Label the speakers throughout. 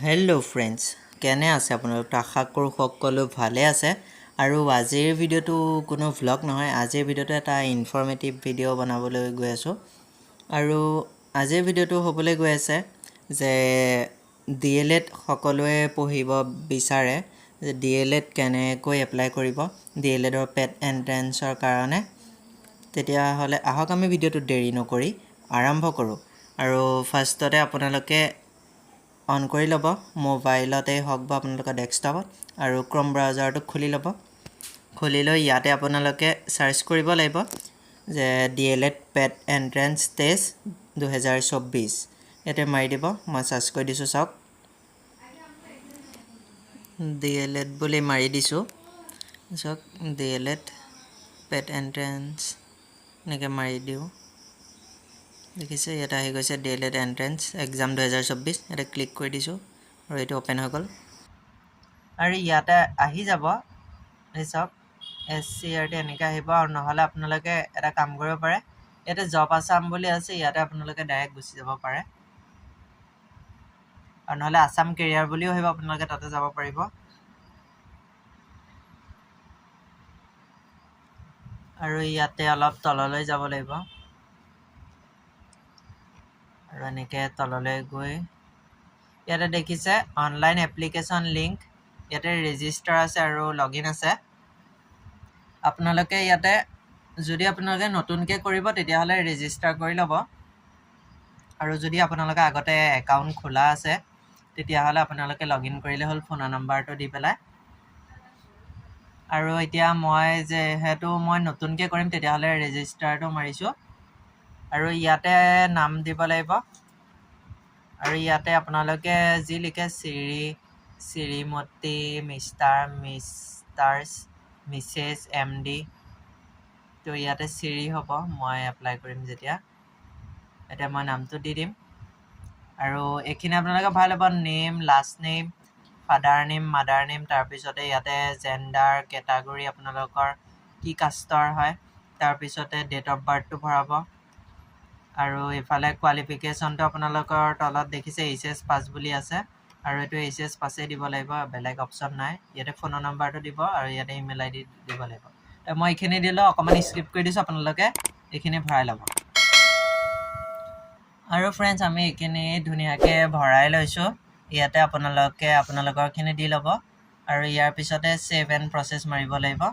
Speaker 1: Hello' friends, কেনে আছে আপোনালোক? আশা কৰোঁ সকলো ভালে আছে। আৰু আজিৰ ভিডিঅ'টো কোনো ভ্লগ নহয়, আজিৰ ভিডিঅ'টো এটা ইনফৰ্মেটিভ ভিডিঅ' বনাবলৈ গৈ আছোঁ। আৰু আজিৰ ভিডিঅ'টো হ'বলৈ গৈ আছে যে DLED সকলোৱে পঢ়িব বিচাৰে, যে DLED কেনেকৈ এপ্লাই কৰিব DLEDৰ পেট এণ্ট্ৰেঞ্চৰ কাৰণে। তেতিয়াহ'লে আহক আমি ভিডিঅ'টো দেৰি নকৰি আৰম্ভ কৰোঁ। আৰু ফাৰ্ষ্টতে আপোনালোকে অন কৰি ল'ব, মোবাইলতেই হওক বা আপোনালোকৰ ডেস্কটপত, আৰু ক্ৰম ব্ৰাউজাৰটো খুলি ল'ব। খুলি লৈ ইয়াতে আপোনালোকে চাৰ্চ কৰিব লাগিব যে DLED পেট এণ্ট্ৰেঞ্চ টেষ্ট 2024। ইয়াতে মাৰি দিব। মই চাৰ্চ কৰি দিছোঁ, চাওক DLED বুলি মাৰি দিছোঁ। চাওক DLED পেট এণ্ট্ৰেঞ্চ এনেকৈ মাৰি দিওঁ, দেখিছে ইয়াতে আহি গৈছে DLED এণ্ট্ৰেঞ্চ এক্সাম 2024। ইয়াতে ক্লিক কৰি দিছোঁ আৰু এইটো অ'পেন হৈ গ'ল। আৰু ইয়াতে আহি যাব, এই চাওক SCRT এনেকৈ আহিব। আৰু নহ'লে আপোনালোকে এটা কাম কৰিব পাৰে, ইয়াতে জব আছাম বুলি আছে, ইয়াতে আপোনালোকে ডাইৰেক্ট গুচি যাব পাৰে। আৰু নহ'লে আছাম কেৰিয়াৰ বুলিও আহিব, আপোনালোকে তাতে যাব পাৰিব। আৰু ইয়াতে অলপ তললৈ যাব লাগিব, আৰু এনেকৈ তললৈ গৈ ইয়াতে দেখিছে অনলাইন এপ্লিকেশ্যন লিংক, ইয়াতে ৰেজিষ্টাৰ আছে আৰু লগইন আছে। আপোনালোকে ইয়াতে যদি আপোনালোকে নতুনকৈ কৰিব তেতিয়াহ'লে ৰেজিষ্টাৰ কৰি ল'ব। আৰু যদি আপোনালোকে আগতে একাউণ্ট খোলা আছে তেতিয়াহ'লে আপোনালোকে লগইন কৰিলে হ'ল ফোনৰ নম্বৰটো দি পেলাই। আৰু এতিয়া মই যিহেতু মই নতুনকৈ কৰিম তেতিয়াহ'লে ৰেজিষ্টাৰটো মাৰিছোঁ। আৰু ইয়াতে নাম দিব লাগিব। আৰু ইয়াতে আপোনালোকে যি লিখে শ্ৰীমতী, মিষ্টাৰ্ছ, মিছেছ, MD, তো ইয়াতে শ্ৰী হ'ব। মই এপ্লাই কৰিম যেতিয়া, এতিয়া মই নামটো দি দিম। আৰু এইখিনি আপোনালোকে ভাল হ'ব, name, last name, father name, mother name, তাৰপিছতে ইয়াতে জেণ্ডাৰ, কেটাগৰী আপোনালোকৰ কি কাষ্টৰ হয়, তাৰপিছতে ডেট অফ বাৰ্থটো ভৰাব। আৰু ইফালে কোৱালিফিকেশ্যনটো আপোনালোকৰ তলত দেখিছে HS পাছ বুলি আছে, আৰু এইটো HS পাছেই দিব লাগিব, বেলেগ অপশ্যন নাই। ইয়াতে ফোনৰ নম্বৰটো দিব আৰু ইয়াতে ইমেইল ID দিব লাগিব। মই এইখিনি দিলোঁ, অকণমান স্কিপ কৰি দিছোঁ, আপোনালোকে এইখিনি ভৰাই ল'ব। আৰু ফ্ৰেণ্ডছ, আমি এইখিনি ধুনীয়াকৈ ভৰাই লৈছোঁ। ইয়াতে আপোনালোকে আপোনালোকৰখিনি দি ল'ব, আৰু ইয়াৰ পিছতে ছেভ এণ্ড প্ৰচেছ মাৰিব লাগিব।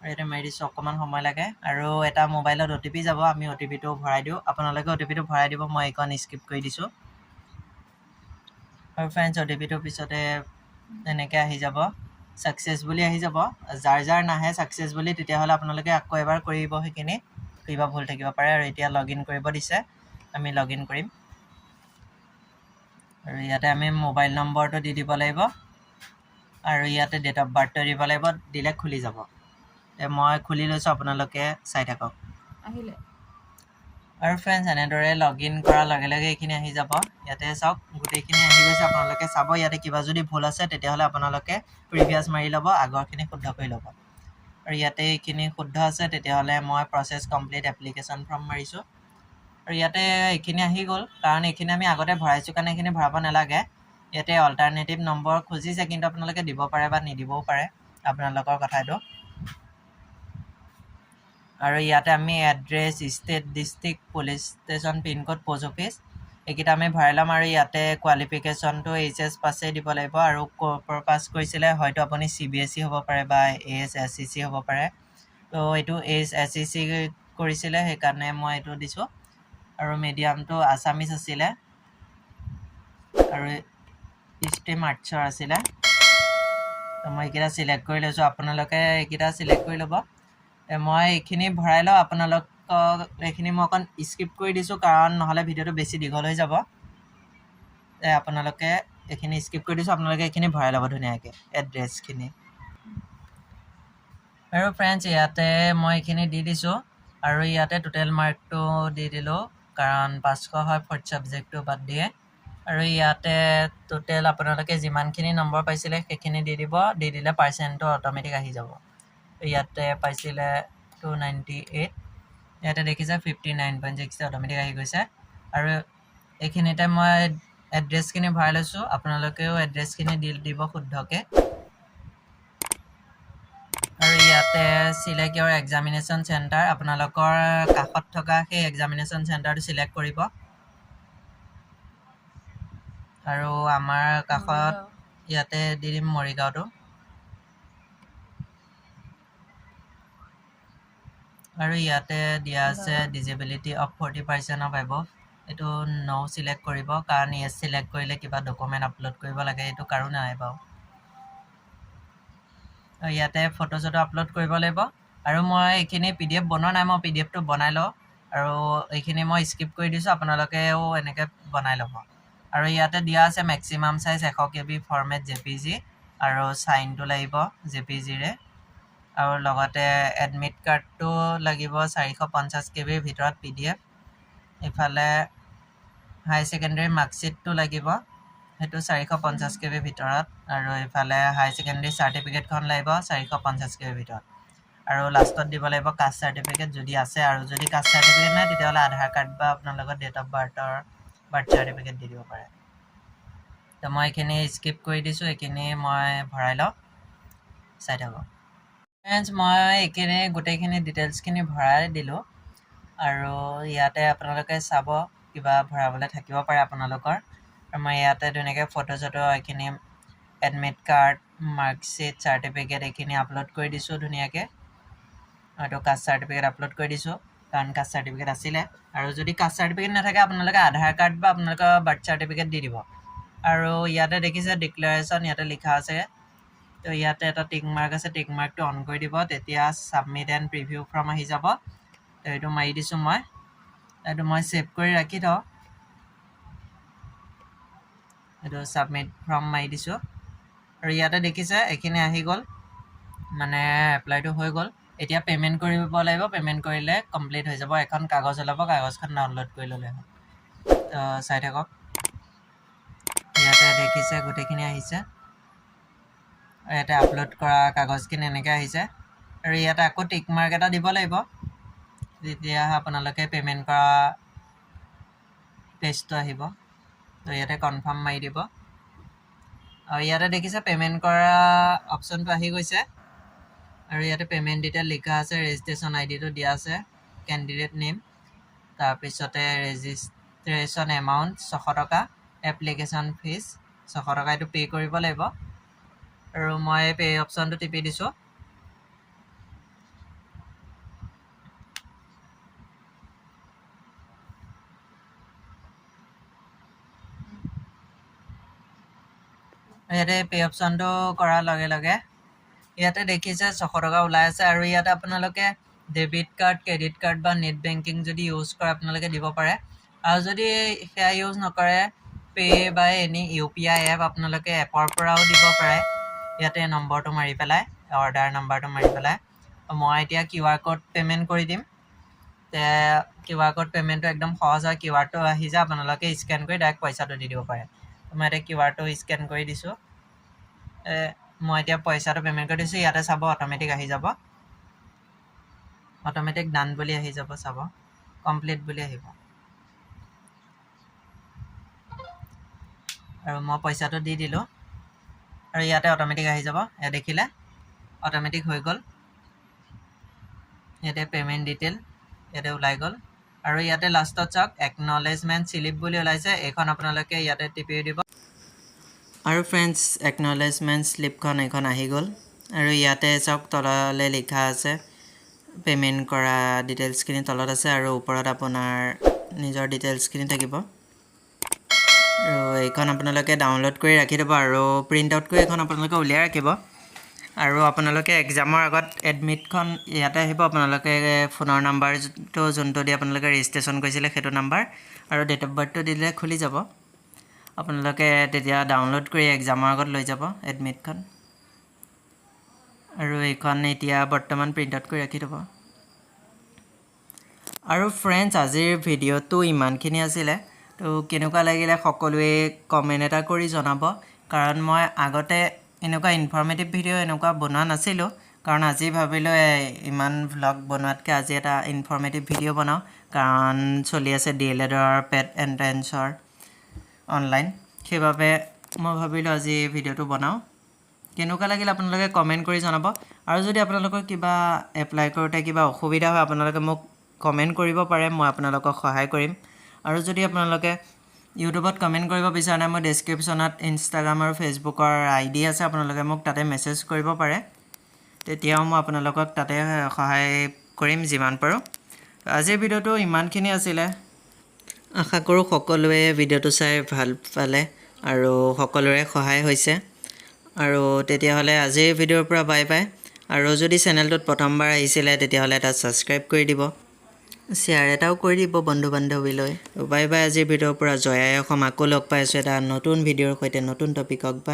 Speaker 1: আৰু ইয়াতে মাৰি দিছোঁ, অকণমান সময় লাগে। আৰু এটা মোবাইলত OTP যাব, আমি OTPটো ভৰাই দিওঁ, আপোনালোকে OTPটো ভৰাই দিব। মই এইকণ স্কিপ কৰি দিছোঁ। আৰু ফ্ৰেণ্ডছ, OTPটোৰ পিছতে এনেকৈ আহি যাব, ছাকচেছ বুলি আহি যাব। যাৰ নাহে ছাকচেছ বুলি তেতিয়াহ'লে আপোনালোকে আকৌ এবাৰ কৰিব সেইখিনি, কিবা ভুল থাকিব পাৰে। আৰু এতিয়া লগইন কৰিব দিছে, আমি লগইন কৰিম। আৰু ইয়াতে আমি মোবাইল নম্বৰটো দি দিব লাগিব, আৰু ইয়াতে ডেট অফ বাৰ্থটো দিব লাগিব, দিলে খুলি যাব। মই খুলি লৈছোঁ, আপোনালোকে চাই থাকক। আহিলে। আৰু ফ্ৰেণ্ডছ, এনেদৰে লগইন কৰাৰ লগে লগে এইখিনি আহি যাব। ইয়াতে চাওক গোটেইখিনি আহি গৈছে, আপোনালোকে চাব। ইয়াতে কিবা যদি ভুল আছে তেতিয়াহ'লে আপোনালোকে প্ৰিভিয়াছ মাৰি ল'ব, আগৰখিনি শুদ্ধ কৰি ল'ব। আৰু ইয়াতে এইখিনি শুদ্ধ আছে তেতিয়াহ'লে মই প্ৰচেছ কমপ্লিট এপ্লিকেশ্যন ফৰ্ম মাৰিছোঁ। আৰু ইয়াতে এইখিনি আহি গ'ল, কাৰণ এইখিনি আমি আগতে ভৰাইছোঁ কাৰণে এইখিনি ভৰাব নালাগে। ইয়াতে অল্টাৰনেটিভ নম্বৰ খুজিছে, কিন্তু আপোনালোকে দিব পাৰে বা নিদিবও পাৰে, আপোনালোকৰ কথা এইটো। আৰু ইয়াতে আমি address, state, district, police station, pincode, post office এইকেইটা আমি ভৰাই ল'ম। আৰু ইয়াতে কোৱালিফিকেশ্যনটো HS পাছেই দিব লাগিব, আৰু ক'ৰ পাছ কৰিছিলে, হয়তো আপুনি CBSE হ'ব পাৰে বা ASSEC হ'ব পাৰে। তো এইটো ASSEC কৰিছিলে, সেইকাৰণে মই এইটো দিছোঁ। আৰু মিডিয়ামটো আছামিজ আছিলে, আৰু ষ্ট্ৰীম আৰ্টছৰ আছিলে। তো মই এইকেইটা চিলেক্ট কৰি লৈছোঁ, আপোনালোকে এইকেইটা চিলেক্ট কৰি ল'ব। মই এইখিনি ভৰাই লওঁ, আপোনালোকক এইখিনি মই অকণ স্কিপ কৰি দিছোঁ, কাৰণ নহ'লে ভিডিঅ'টো বেছি দীঘল হৈ যাব। আপোনালোকে এইখিনি স্কিপ কৰি দিছোঁ, আপোনালোকে এইখিনি ভৰাই ল'ব ধুনীয়াকৈ, এড্ৰেছখিনি। আৰু ফ্ৰেণ্ডছ, ইয়াতে মই এইখিনি দি দিছোঁ, আৰু ইয়াতে টোটেল মাৰ্কটো দি দিলোঁ, কাৰণ 500 হয়, 4th ছাবজেক্টটো বাদ দিয়ে। আৰু ইয়াতে টোটেল আপোনালোকে যিমানখিনি নম্বৰ পাইছিলে সেইখিনি দি দিব, দি দিলে পাৰ্চেণ্টটো অট'মেটিক আহি যাব। ইয়াতে পাইছিলে 298, ইয়াতে দেখিছে 59.60 অট'মেটিক আহি গৈছে। আৰু এইখিনিতে মই এড্ৰেছখিনি ভৰাই লৈছোঁ আপোনালোকেও এড্ৰেছখিনি দিব শুদ্ধকৈ আৰু ইয়াতে চিলেক্ট ইয়ৰ এক্সামিনেশ্যন চেণ্টাৰ আপোনালোকৰ কাষত থকা সেই এক্সামিনেশ্যন চেণ্টাৰটো চিলেক্ট কৰিব আৰু আমাৰ কাষত ইয়াতে দি দিম মৰিগাঁওটো আৰু ইয়াতে দিয়া আছে ডিজেবিলিটি অফ 40% অফ এবভ এইটো ন' চিলেক্ট কৰিব কাৰণ ইয়েছ চিলেক্ট কৰিলে কিবা ডকুমেণ্ট আপলোড কৰিব লাগে এইটো কাৰো নাই বাৰু আৰু ইয়াতে ফটো চটো আপলোড কৰিব লাগিব আৰু মই এইখিনি PDF বনোৱা নাই মই PDFটো বনাই লওঁ আৰু এইখিনি মই স্কিপ কৰি দিছোঁ আপোনালোকেও এনেকৈ বনাই ল'ব আৰু ইয়াতে দিয়া আছে maximum size 100 KB format JPG আৰু চাইনটো লাগিব JPGৰে আৰু লগতে এডমিট কাৰ্ডটো লাগিব 450 KBৰ ভিতৰত PDF ইফালে হাই ছেকেণ্ডেৰী মাৰ্কশ্বিটটো লাগিব সেইটো 450 KBৰ ভিতৰত আৰু ইফালে হাই ছেকেণ্ডেৰী চাৰ্টিফিকেটখন লাগিব 450 KBৰ ভিতৰত আৰু লাষ্টত দিব লাগিব কাষ্ট চাৰ্টিফিকেট যদি আছে আৰু যদি কাষ্ট চাৰ্টিফিকেট নাই তেতিয়াহ'লে আধাৰ কাৰ্ড বা আপোনালোকৰ ডেট অফ বাৰ্থ চাৰ্টিফিকেট দি দিব পাৰে তো মই এইখিনি স্কিপ কৰি দিছোঁ এইখিনি মই ভৰাই লওঁ চাই থাকক ফ্ৰেণ্ডছ মই এইখিনি গোটেইখিনি ডিটেইলছখিনি ভৰাই দিলোঁ আৰু ইয়াতে আপোনালোকে চাব কিবা ভৰাবলৈ থাকিব পাৰে আপোনালোকৰ আৰু মই ইয়াতে ধুনীয়াকৈ ফটো চটো এইখিনি এডমিট কাৰ্ড মাৰ্কশ্বিট চাৰ্টিফিকেট এইখিনি আপলোড কৰি দিছোঁ ধুনীয়াকৈ হয়তো কাষ্ট চাৰ্টিফিকেট আপলোড কৰি দিছোঁ কাৰণ কাষ্ট চাৰ্টিফিকেট আছিলে আৰু যদি কাষ্ট চাৰ্টিফিকেট নাথাকে আপোনালোকে আধাৰ কাৰ্ড বা আপোনালোকৰ বাৰ্থ চাৰ্টিফিকেট দি দিব আৰু ইয়াতে দেখিছে ডিক্লেৰেশ্যন ইয়াতে লিখা আছে তো ইয়াতে এটা টিক মাৰ্ক আছে টিক মাৰ্কটো অন কৰি দিব তেতিয়া ছাবমিট এণ্ড প্ৰিভিউ ফৰ্ম আহি যাব তো এইটো মাৰি দিছোঁ মই এইটো মই ছেভ কৰি ৰাখি থওঁ এইটো ছাবমিট ফৰ্ম মাৰি দিছোঁ আৰু ইয়াতে দেখিছে এইখিনি আহি গ'ল মানে এপ্লাইটো হৈ গ'ল এতিয়া পে'মেণ্ট কৰিব লাগিব পে'মেণ্ট কৰিলে কমপ্লিট হৈ যাব এখন কাগজ ওলাব কাগজখন ডাউনলোড কৰি ল'লে হ'ল তো চাই থাকক ইয়াতে দেখিছে গোটেইখিনি আহিছে আৰু ইয়াতে আপলোড কৰা কাগজখিনি এনেকৈ আহিছে আৰু ইয়াতে আকৌ টিক মাৰ্ক এটা দিব লাগিব তেতিয়া আপোনালোকে পে'মেণ্ট কৰা পেজটো আহিব তো ইয়াতে কনফাৰ্ম মাৰি দিব আৰু ইয়াতে দেখিছে পে'মেণ্ট কৰা অপশ্যনটো আহি গৈছে আৰু ইয়াতে পে'মেণ্ট ডিটেইল লিখা আছে ৰেজিষ্ট্ৰেশ্যন আইডিটো দিয়া আছে কেণ্ডিডেট নেম তাৰপিছতে ৰেজিষ্ট্ৰেশ্যন এমাউণ্ট 600 টকা এপ্লিকেশ্যন ফিজ 600 টকা এইটো পে' কৰিব লাগিব আৰু মই পে' অপশ্যনটো টিপি দিছোঁ ইয়াতে পে' অপশ্যনটো কৰাৰ লগে লগে ইয়াতে দেখিছে 600 টকা ওলাই আছে আৰু ইয়াতে আপোনালোকে ডেবিট কাৰ্ড ক্ৰেডিট কাৰ্ড বা নেট বেংকিং যদি ইউজ কৰে আপোনালোকে দিব পাৰে আৰু যদি সেয়া ইউজ নকৰে পে' বা এনি UPI এপ আপোনালোকে এপৰ পৰাও দিব পাৰে ইয়াতে নম্বৰটো মাৰি পেলাই অৰ্ডাৰ নাম্বাৰটো মাৰি পেলাই মই এতিয়া QR কোড পে'মেণ্ট কৰি দিম QR কোড পে'মেণ্টটো একদম সহজ হয় QRটো আহি যায় আপোনালোকে স্কেন কৰি ডাইৰেক্ট পইচাটো দি দিব পাৰে মই এতিয়া QRটো স্কেন কৰি দিছোঁ মই এতিয়া পইচাটো পে'মেণ্ট কৰি দিছোঁ ইয়াতে চাব অট'মেটিক আহি যাব অট'মেটিক ডান বুলি আহি যাব চাব কমপ্লিট বুলি আহিব আৰু মই পইচাটো দি দিলোঁ আৰু ইয়াতে অট'মেটিক আহি যাব এয়া দেখিলে অট'মেটিক হৈ গ'ল ইয়াতে পে'মেণ্ট ডিটেইল ইয়াতে ওলাই গ'ল আৰু ইয়াতে লাষ্টত চাওক একনলেজমেণ্ট স্লিপ বুলি ওলাইছে এইখন আপোনালোকে ইয়াতে টিপি দিব আৰু ফ্ৰেণ্ডছ একনলেজমেণ্ট স্লিপখন এইখন আহি গ'ল আৰু ইয়াতে চাওক তললৈ লিখা আছে পে'মেণ্ট কৰা ডিটেইলছখিনি তলত আছে আৰু ওপৰত আপোনাৰ নিজৰ ডিটেইলছখিনি থাকিব আৰু এইখন আপোনালোকে ডাউনলোড কৰি ৰাখি দিব আৰু প্ৰিণ্ট আউট কৰি এইখন আপোনালোকে উলিয়াই ৰাখিব আৰু আপোনালোকে এক্সামৰ আগত এডমিটখন ইয়াতে আহিব আপোনালোকে ফোনৰ নাম্বাৰটো যোনটো দি আপোনালোকে ৰেজিষ্ট্ৰেশ্যন কৰিছিলে সেইটো নাম্বাৰ আৰু ডেট অফ বাৰ্থটো দিলে খুলি যাব আপোনালোকে তেতিয়া ডাউনলোড কৰি এক্সামৰ আগত লৈ যাব এডমিটখন আৰু এইখন এতিয়া বৰ্তমান প্ৰিণ্ট আউট কৰি ৰাখি থ'ব আৰু ফ্ৰেণ্ডছ আজিৰ ভিডিঅ'টো ইমানখিনি আছিলে তো কেনেকুৱা লাগিলে সকলোৱে কমেণ্ট এটা কৰি জনাব কাৰণ মই আগতে এনেকুৱা ইনফৰ্মেটিভ ভিডিঅ' এনেকুৱা বনোৱা নাছিলোঁ কাৰণ আজি ভাবিলোঁ ইমান ভ্লগ বনোৱাতকৈ আজি এটা ইনফৰ্মেটিভ ভিডিঅ' বনাওঁ কাৰণ চলি আছে DLEDৰ পেট এণ্ট্ৰেঞ্চৰ অনলাইন সেইবাবে মই ভাবিলোঁ আজি এই ভিডিঅ'টো বনাওঁ কেনেকুৱা লাগিল আপোনালোকে কমেণ্ট কৰি জনাব আৰু যদি আপোনালোকৰ কিবা এপ্লাই কৰোঁতে কিবা অসুবিধা হয় আপোনালোকে মোক কমেণ্ট কৰিব পাৰে মই আপোনালোকক সহায় কৰিম আৰু যদি আপোনালোকে ইউটিউবত কমেণ্ট কৰিব বিচৰা নাই মই ডেছক্ৰিপশ্যনত ইনষ্টাগ্ৰাম আৰু ফেচবুকৰ ID আছে আপোনালোকে মোক তাতে মেছেজ কৰিব পাৰে তেতিয়াও মই আপোনালোকক তাতে সহায় কৰিম যিমান পাৰোঁ আজিৰ ভিডিঅ'টো ইমানখিনি আছিলে আশা কৰোঁ সকলোৱে ভিডিঅ'টো চাই ভাল পালে আৰু সকলোৰে সহায় হৈছে আৰু তেতিয়াহ'লে আজিৰ ভিডিঅ'ৰ পৰা বাই বাই আৰু যদি চেনেলটোত প্ৰথমবাৰ আহিছিলে তেতিয়াহ'লে এটা ছাবস্ক্ৰাইব কৰি দিব শ্বেয়াৰ এটাও কৰি দিব বন্ধু বান্ধৱীলৈ বাই বাই আজিৰ ভিডিঅ'ৰ পৰা জয় আই অসম আকৌ লগ পাই আছোঁ এটা নতুন ভিডিঅ'ৰ সৈতে নতুন টপিকক বাই